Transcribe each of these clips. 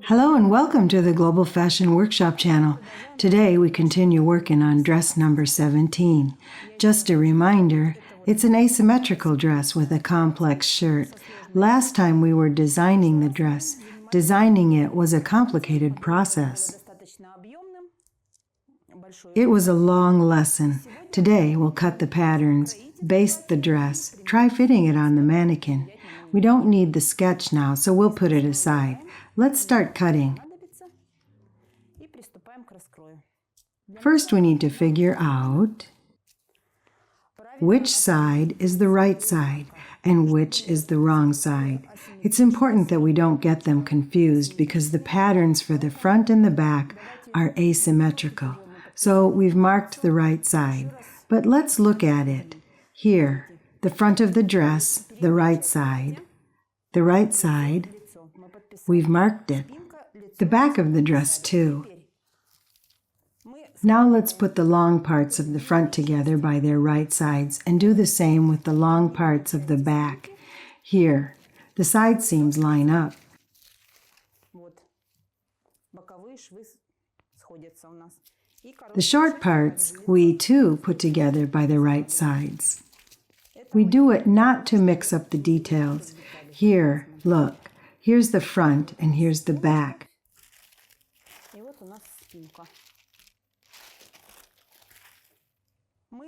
Hello and welcome to the Global Fashion Workshop channel. Today we continue working on dress number 17. Just a reminder, it's an asymmetrical dress with a complex shirt. Last time we were designing the dress. Designing it was a complicated process. It was a long lesson. Today we'll cut the patterns, baste the dress, try fitting it on the mannequin. We don't need the sketch now, so we'll put it aside. Let's start cutting. First, we need to figure out which side is the right side and which is the wrong side. It's important that we don't get them confused because the patterns for the front and the back are asymmetrical. So we've marked the right side, but let's look at it. Here, the front of the dress, the right side, we've marked it. The back of the dress too. Now let's put the long parts of the front together by their right sides and do the same with the long parts of the back. Here, the side seams line up. The short parts we too put together by the right sides. We do it not to mix up the details. Here, look, here's the front and here's the back.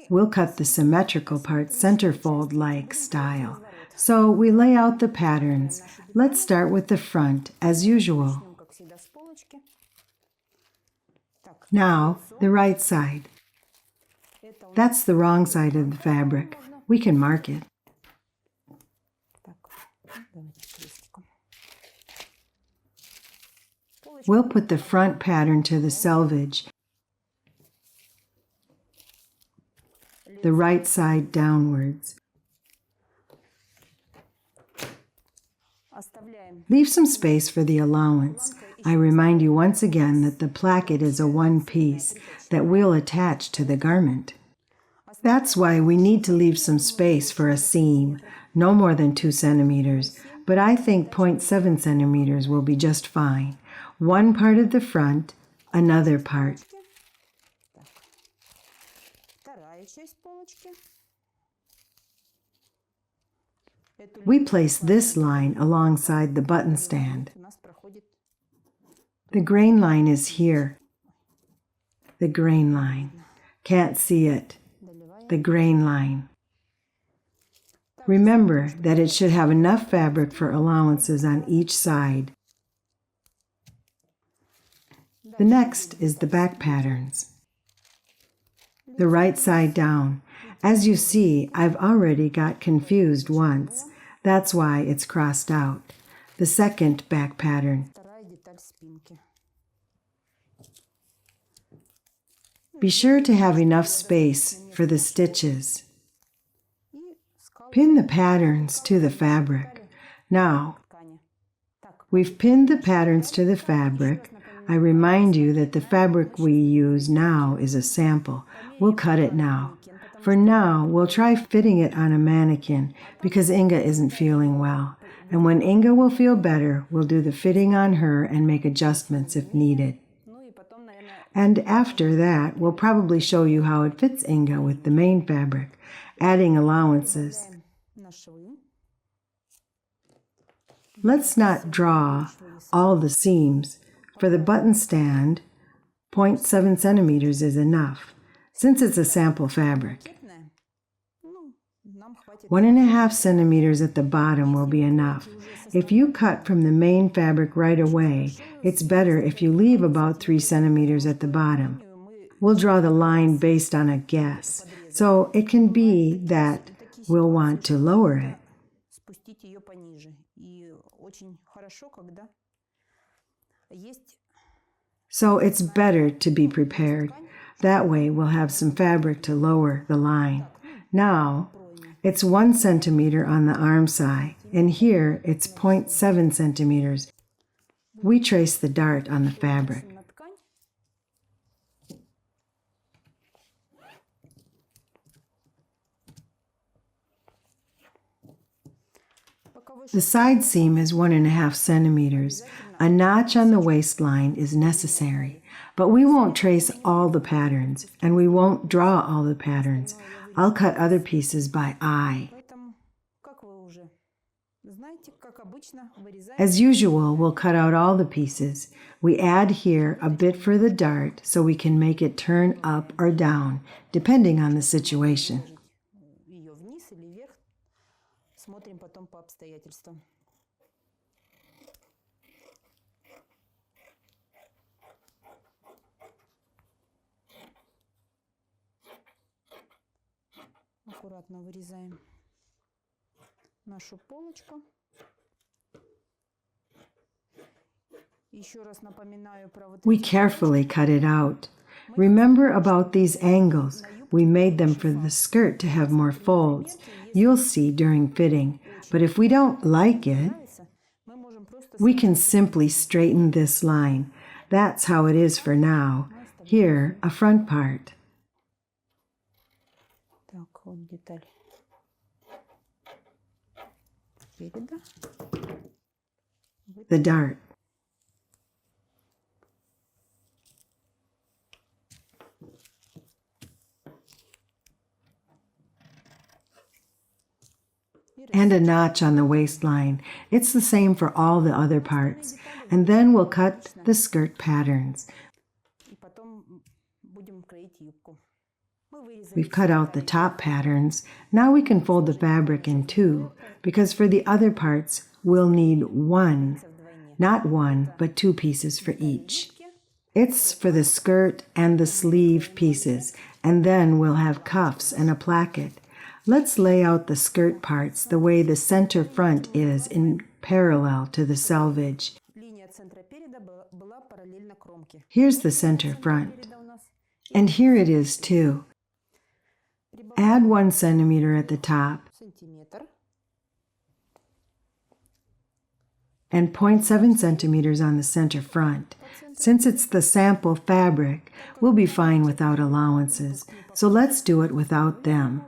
We'll cut the symmetrical part centerfold-like style. So we lay out the patterns. Let's start with the front as usual. Now, the right side. That's the wrong side of the fabric. We can mark it. We'll put the front pattern to the selvage, the right side downwards. Leave some space for the allowance. I remind you once again that the placket is a one piece that we'll attach to the garment. That's why we need to leave some space for a seam, no more than 2 centimeters, but I think 0.7 centimeters will be just fine. One part of the front, another part. We place this line alongside the button stand. The grain line is here. The grain line. Can't see it. The grain line. Remember that it should have enough fabric for allowances on each side. The next is the back patterns. The right side down. As you see, I've already got confused once. That's why it's crossed out. The second back pattern. Be sure to have enough space for the stitches. Pin the patterns to the fabric. Now, we've pinned the patterns to the fabric. I remind you that the fabric we use now is a sample. We'll cut it now. For now, we'll try fitting it on a mannequin because Inga isn't feeling well. And when Inga will feel better, we'll do the fitting on her and make adjustments if needed. And after that, we'll probably show you how it fits Inga with the main fabric, adding allowances. Let's not draw all the seams. For the button stand, 0.7 centimeters is enough, since it's a sample fabric. 1.5 centimeters at the bottom will be enough. If you cut from the main fabric right away, it's better if you leave about 3 centimeters at the bottom. We'll draw the line based on a guess, so it can be that we'll want to lower it. So it's better to be prepared. That way we'll have some fabric to lower the line. Now, it's 1 centimeter on the arm side, and here it's 0.7 centimeters. We trace the dart on the fabric. The side seam is 1.5 centimeters. A notch on the waistline is necessary, but we won't trace all the patterns, and we won't draw all the patterns. I'll cut other pieces by eye. As usual, we'll cut out all the pieces. We add here a bit for the dart so we can make it turn up or down, depending on the situation. Аккуратно вырезаем нашу полочку. We carefully cut it out. Remember about these angles. We made them for the skirt to have more folds. You'll see during fitting. But if we don't like it, we can simply straighten this line. That's how it is for now. Here, a front part. The dart. And a notch on the waistline. It's the same for all the other parts. And then we'll cut the skirt patterns. We've cut out the top patterns. Now we can fold the fabric in two, because for the other parts, we'll need not one, but 2 pieces for each. It's for the skirt and the sleeve pieces, and then we'll have cuffs and a placket. Let's lay out the skirt parts the way the center front is in parallel to the selvage. Here's the center front. And here it is too. Add 1 centimeter at the top and 0.7 centimeters on the center front. Since it's the sample fabric, we'll be fine without allowances. So let's do it without them.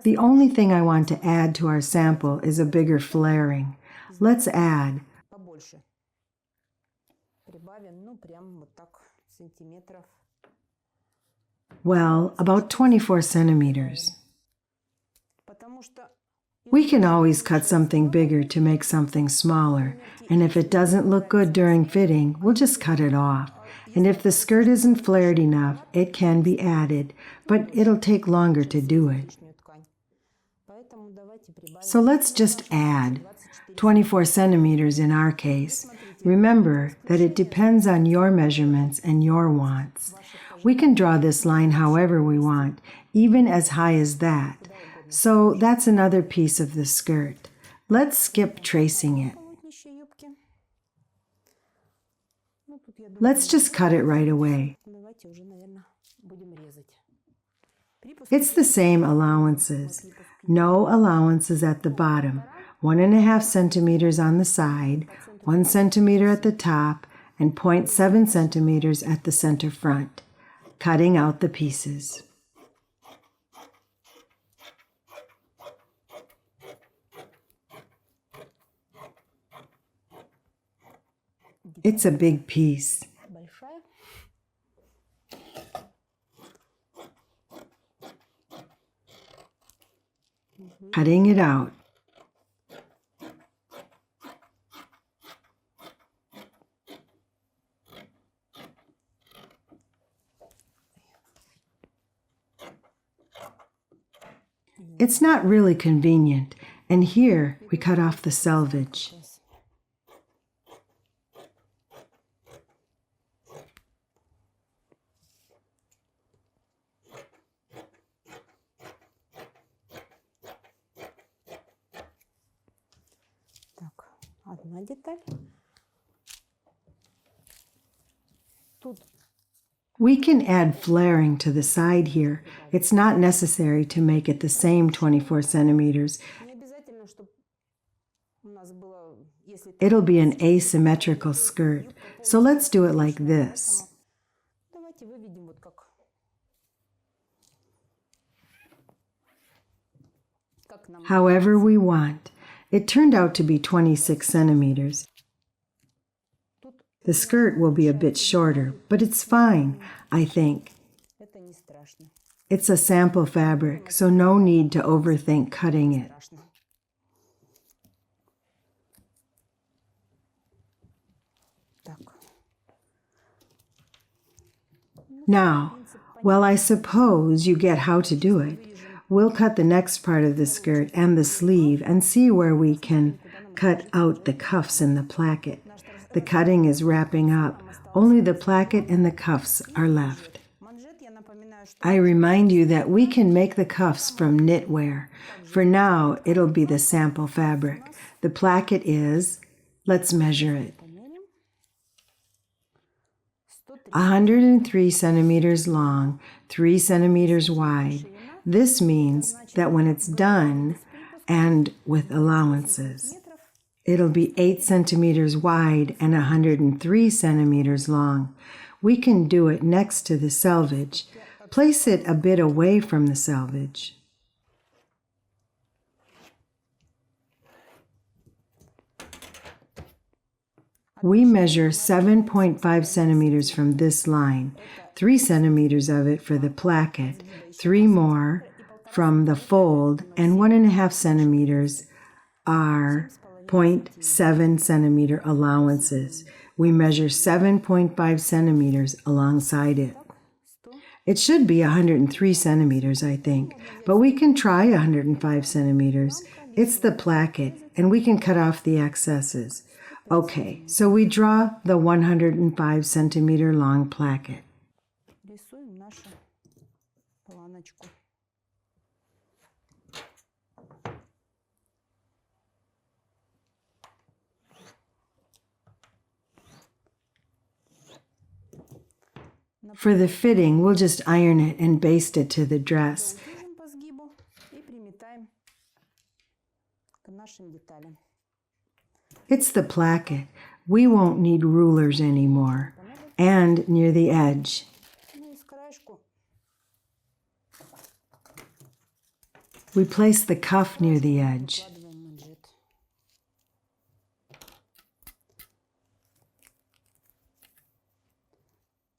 The only thing I want to add to our sample is a bigger flaring. Let's add. Well, about 24 centimeters. We can always cut something bigger to make something smaller, and if it doesn't look good during fitting, we'll just cut it off. And if the skirt isn't flared enough, it can be added, but it'll take longer to do it. So let's just add 24 centimeters in our case. Remember that it depends on your measurements and your wants. We can draw this line however we want, even as high as that. So that's another piece of the skirt. Let's skip tracing it. Let's just cut it right away. It's the same allowances. No allowances at the bottom. 1.5 centimeters on the side, 1 centimeter at the top, and 0.7 centimeters at the center front. Cutting out the pieces. It's a big piece. Cutting it out. It's not really convenient, and here we cut off the selvage. Одна деталь. Тут We can add flaring to the side here. It's not necessary to make it the same 24 centimeters. It'll be an asymmetrical skirt. So let's do it like this. however we want. It turned out to be 26 centimeters. The skirt will be a bit shorter, but it's fine, I think. Это не страшно. It's a sample fabric, so no need to overthink cutting it. Так. Now, well, I suppose you get how to do it. We'll cut the next part of the skirt and the sleeve and see where we can cut out the cuffs and the placket. The cutting is wrapping up. Only the placket and the cuffs are left. Манжет, я напоминаю, что I remind you that we can make the cuffs from knitwear. For now, it'll be the sample fabric. The placket is, let's measure it, померим. 103 centimeters long, 3 centimeters wide. This means that when it's done, and with allowances, it'll be 8 centimeters wide and 103 centimeters long. We can do it next to the selvage. Place it a bit away from the selvage. We measure 7.5 centimeters from this line, 3 centimeters of it for the placket, 3 more from the fold, and 1.5 centimeters are 0.7 centimeter allowances. We measure 7.5 centimeters alongside it. It should be 103 centimeters, I think, but we can try 105 centimeters. It's the placket, and we can cut off the excesses. Okay, so we draw the 105 centimeter long placket. Рисуем нашу планочку. For the fitting, we'll just iron it and baste it to the dress. Утюжим по сгибу и приметаем к нашим деталям. It's the placket. We won't need rulers anymore. And near the edge. Ну и с краешку We place the cuff near the edge. вкладываем манжет.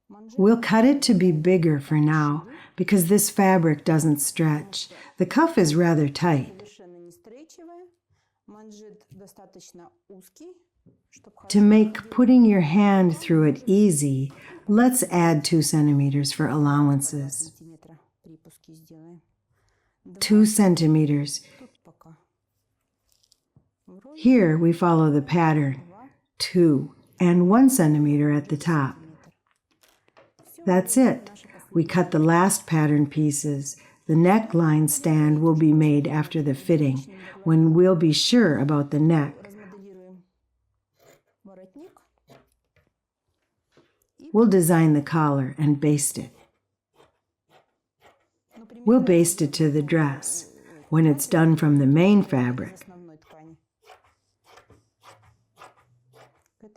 Манжет We'll cut it to be bigger for now because this fabric doesn't stretch. The cuff is rather tight. совершенно не стрейчевая. Манжет достаточно узкий, чтобы To make putting your hand through it easy, let's add 2 centimeters for allowances. сантиметра припуски сделаем. 2 centimeters. Тут пока. Вроде Here we follow the pattern. 2 and 1 centimeter at the top. That's it. We cut the last pattern pieces. The neckline stand will be made after the fitting, when we'll be sure about the neck. размоделируем воротник. We'll design the collar and baste it. We'll baste it to the dress when it's done from the main fabric. Основной ткани.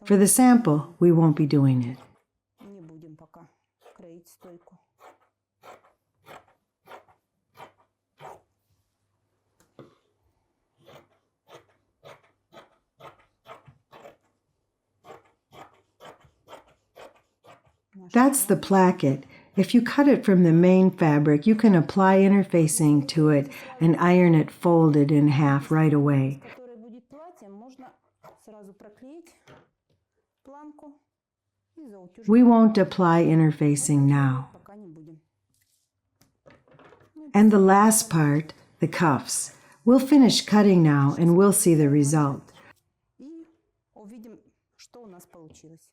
For the sample, we won't be doing it. Не будем пока кроить стойку. That's the placket. If you cut it from the main fabric, you can apply interfacing to it and iron it folded in half right away. Которое будет платьем, можно сразу проклеить планку и заутюжить. We won't apply interfacing now. Пока не будем. And the last part, the cuffs. We'll finish cutting now and we'll see the result. И увидим, что у нас получилось.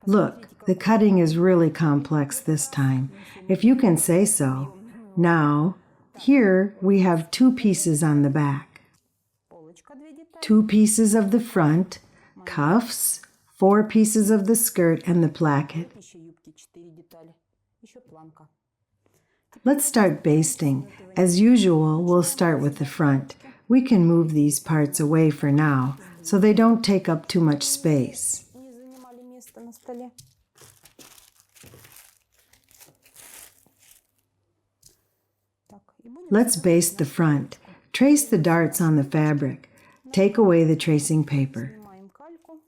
Look, the cutting is really complex this time, if you can say so. Now, here we have 2 pieces on the back. Полочка 2 детали. 2 pieces of the front, cuffs, 4 pieces of the skirt and the placket. Еще юбки 4 детали. Еще планка. Let's start basting. As usual, we'll start with the front. We can move these parts away for now, so they don't take up too much space. Не занимали место на столе. Так, и будем Let's baste the front. Trace the darts on the fabric. Take away the tracing paper. Снимаем кальку.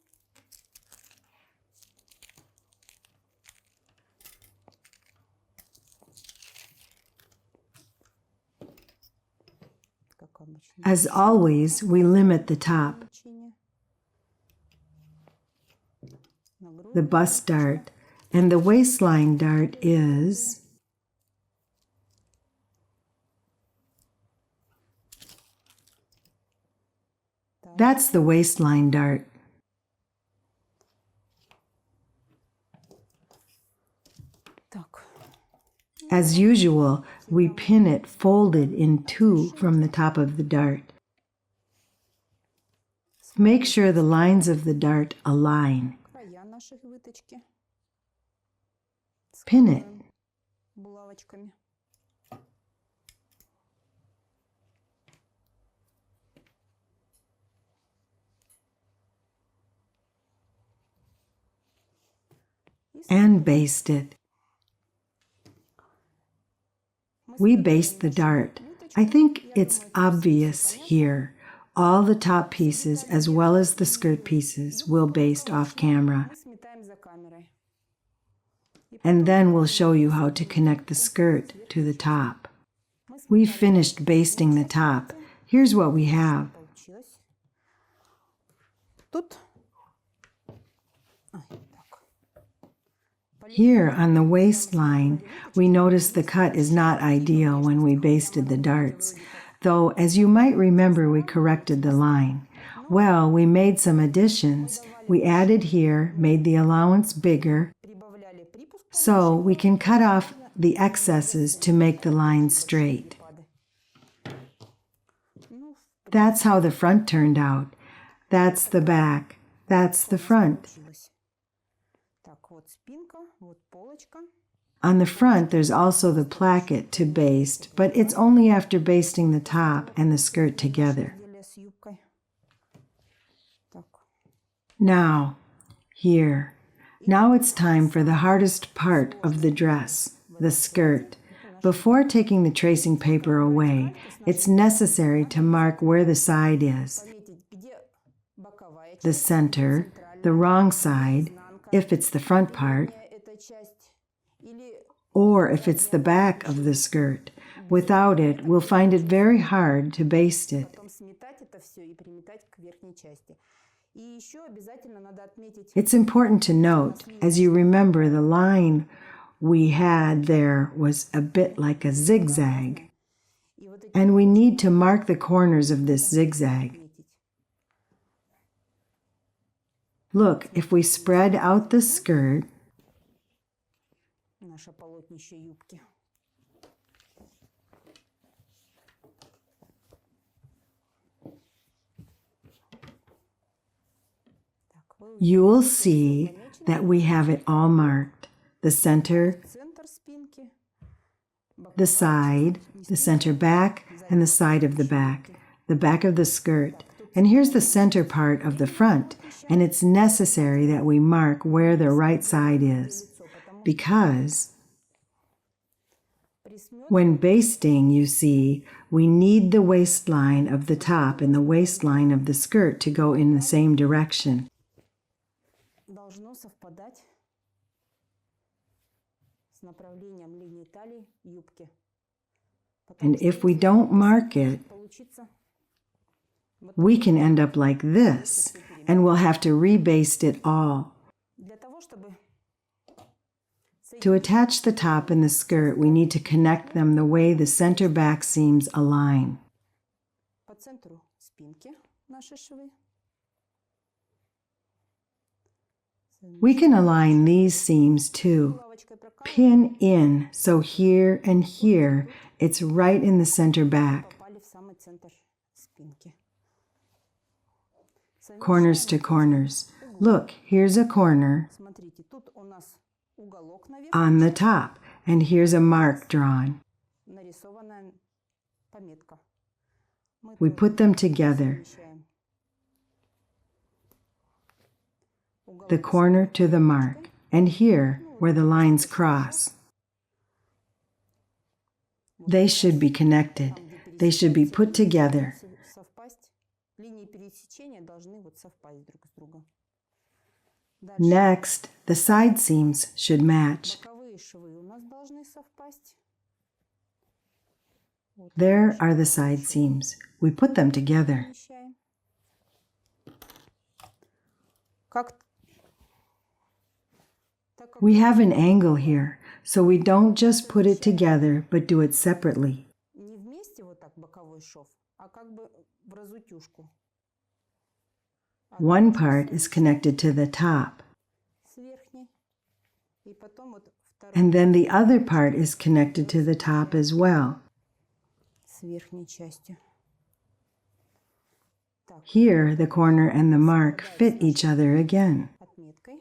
Как обычно. As always, we limit the top. Значение. На грудь. The bust dart and the waistline dart is that's the waistline dart. Так. As usual, we pin it folded in two from the top of the dart. Make sure the lines of the dart align. Края нашей выточки. Pin it. Булавочками. And baste it. We baste the dart. I think it's obvious here. All the top pieces as well as the skirt pieces will baste off camera. Мы сметаем за камерой. And then we'll show you how to connect the skirt to the top. We've finished basting the top. Here's what we have. Получилось. Тут. Ай, так. Here on the waistline, we notice the cut is not ideal when we basted the darts, though as you might remember we corrected the line. Well, we made some additions. We added here, made the allowance bigger, Прибавляли припуск. so we can cut off the excesses to make the line straight. Ну, That's how the front turned out. That's the back. That's the front. получилось. Так, вот спинка, вот полочка. On the front, there's also the placket to baste, but it's only after basting the top and the skirt together. Деле с юбкой. Так. Now, here. Now it's time for the hardest part of the dress, the skirt. Before taking the tracing paper away, it's necessary to mark where the side is, Пометить, где боковая the часть, center, the wrong side, if it's the front part, эта часть, или or if it's the back of the skirt. Without it, we'll find it very hard to baste it. потом сметать это все и приметать к верхней части. И еще обязательно надо отметить It's important to note, as you remember, the line we had there was a bit like a zigzag, и вот эти and we need to mark the corners of this zigzag. отметить. Look, if we spread out the skirt, Наше полотнище юбки. Так, вы you will see that we have it all marked. The center, центр спинки, the side, the center back, and the side of the back of the skirt. And here's the center part of the front, and it's necessary that we mark where the right side is, because when basting, you see, we need the waistline of the top and the waistline of the skirt to go in the same direction. должно совпадать с направлением линии талии юбки. And if we don't mark it, Получится we can end up like this, and we'll have to rebaste it all. для того, чтобы To attach the top and the skirt, we need to connect them the way the center back seams align. по центру спинки наши швы. We can align these seams too. Булавочкой прокалываем, Pin in, so here and here, it's right in the center back. попали в самый центр спинки. Corners to corners. Look, here's a corner Смотрите, тут у нас уголок наверх, on the top, and here's a mark drawn. нарисованная пометка. Мы We тут put them together, совмещаем the уголок corner to the mark, and here, where the lines cross. They should be connected. They should be put together. Линии пересечения должны вот совпасть друг с другом. Next, the side seams should match. Боковые швы у нас должны совпасть. There are the side seams. We put them together. We have an angle here, so we don't just put it together, but do it separately. Не вместе вот так боковой шов, а как бы в разутюжку. One part is connected to the top, С верхней. И потом вот второй and then the other part is connected to the top as well. с верхней частью. Так, Here, the corner and the mark fit each other again. отметкой.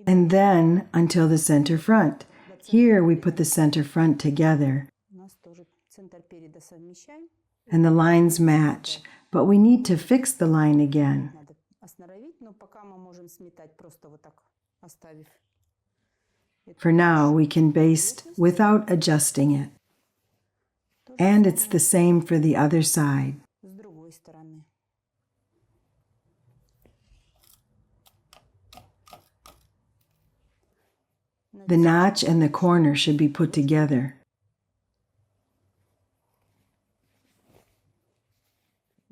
And then until the center front. Here we put the center front together, У нас тоже центр переда совмещаем. and the lines match, but we need to fix the line again. Надо остановить, но пока мы можем сметать, просто вот так оставив. For now, we can baste without adjusting it. And it's the same for the other side. С другой стороны. The notch and the corner should be put together.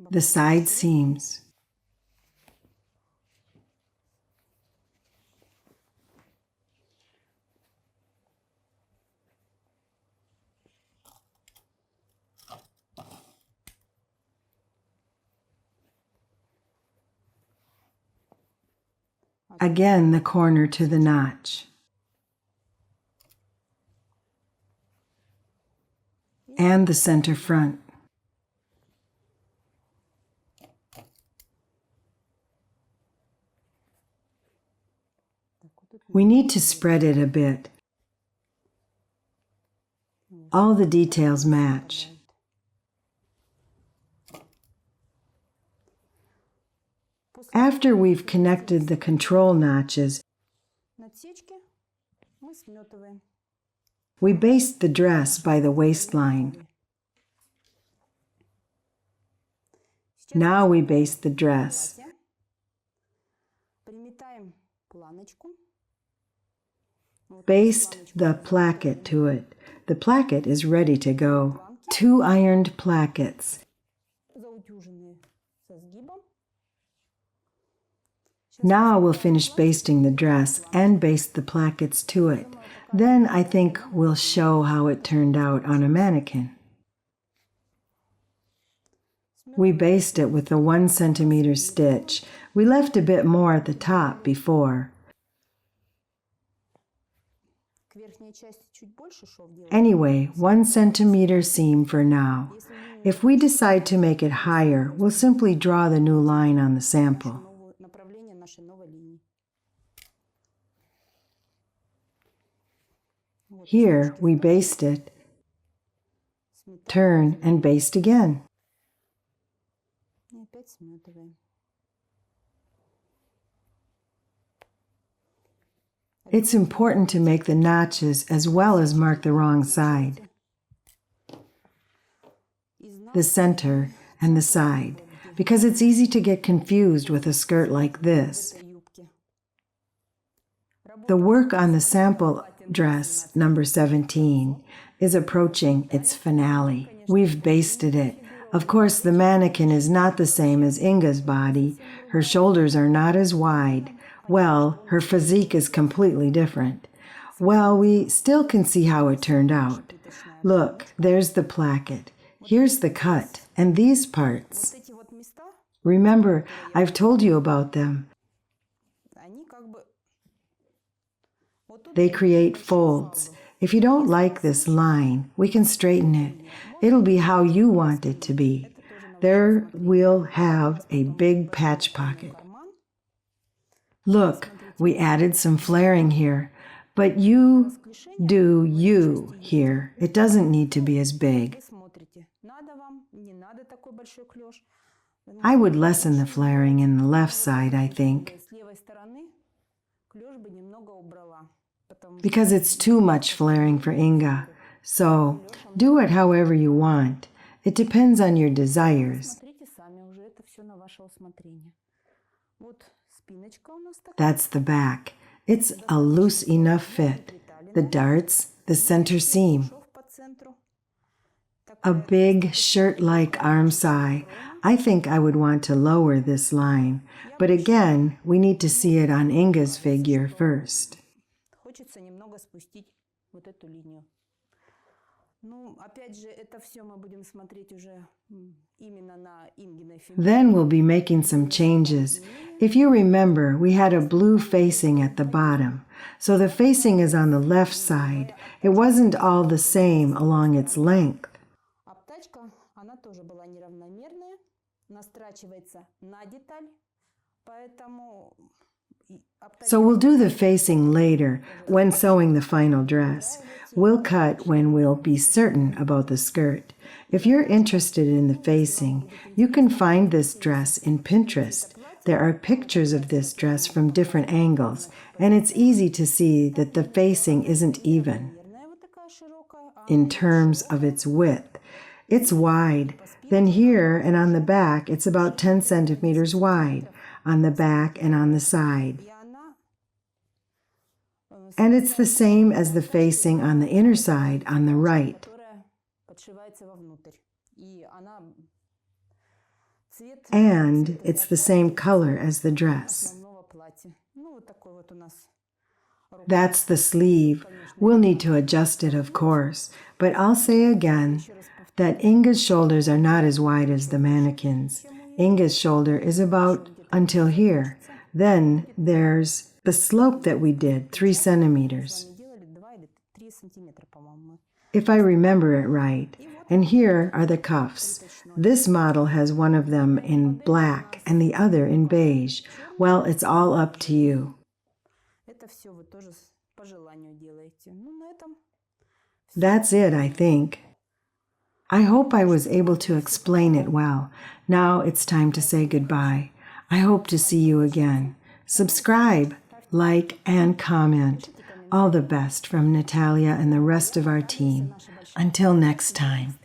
The side seams. Again, the corner to the notch. And the center front. We need to spread it a bit. All the details match. After we've connected the control notches, Насечки мы сметываем. we baste the dress by the waistline. Now we baste the dress. Приметаем планочку. Baste the placket to it. The placket is ready to go. 2 ironed plackets. Заутюженные со сгибом. Now we'll finish basting the dress and baste the plackets to it. Then I think we'll show how it turned out on a mannequin. We baste it with the 1 centimeter stitch. We left a bit more at the top before. К верхней части чуть больше шов делаем. Anyway, 1 centimeter seam for now. If we decide to make it higher, we'll simply draw the new line on the sample. Новое направление нашей новой линии. Here, we baste it, turn, and baste again. И опять сметываем. It's important to make the notches as well as mark the wrong side, the center, and the side, because it's easy to get confused with a skirt like this. The work on the sample dress, number 17, is approaching its finale. We've basted it. Of course, the mannequin is not the same as Inga's body. Her shoulders are not as wide. Well, her physique is completely different. Well, we still can see how it turned out. Look, there's the placket. Here's the cut, and these parts. Эти вот места, Remember, I've told you about them. они как бы... Вот тут They create folds. If you don't like this line, we can straighten it. It'll be how you want it to be. There we'll have a big patch pocket. карман. Look, we added some flaring here, but you do you here. It doesn't need to be as big. Вы смотрите, надо вам, не надо такой большой клеш. I would lessen the flaring in the left side, I think. С левой стороны клеш бы немного убрала. because it's too much flaring for Inga. So do it however you want. It depends on your desires. Смотрите сами, уже это все на ваше усмотрение. Вот спиночка у нас такая. That's the back. It's a loose enough fit. The darts, the center seam. Шов по центру. A big shirt-like arm side. I think I would want to lower this line. But again, we need to see it on Inga's figure first. Хочется немного спустить вот эту линию. Ну, опять же, это все мы будем смотреть уже именно на Ингиной фигуре. Then we'll be making some changes. If you remember, we had a blue facing at the bottom. So the facing is on the left side. It wasn't all the same along its length. Обтачка, она тоже была неравномерная, настрачивается на деталь, поэтому... So we'll do the facing later, when sewing the final dress. We'll cut when we'll be certain about the skirt. If you're interested in the facing, you can find this dress in Pinterest. There are pictures of this dress from different angles, and it's easy to see that the facing isn't even in terms of its width. It's wide. Then here and on the back, it's about 10 centimeters wide, on the back and on the side. And it's the same as the facing on the inner side on the right. And it's the same color as the dress. That's the sleeve. We'll need to adjust it, of course. But I'll say again that Inga's shoulders are not as wide as the mannequin's. Inga's shoulder is about until here. Then there's the slope that we did, 3 centimeters. If I remember it right. And here are the cuffs. This model has one of them in black and the other in beige. Well, it's all up to you. That's it, I think. I hope I was able to explain it well. Now it's time to say goodbye. I hope to see you again. Subscribe, like, and comment. All the best from Natalia and the rest of our team. Until next time.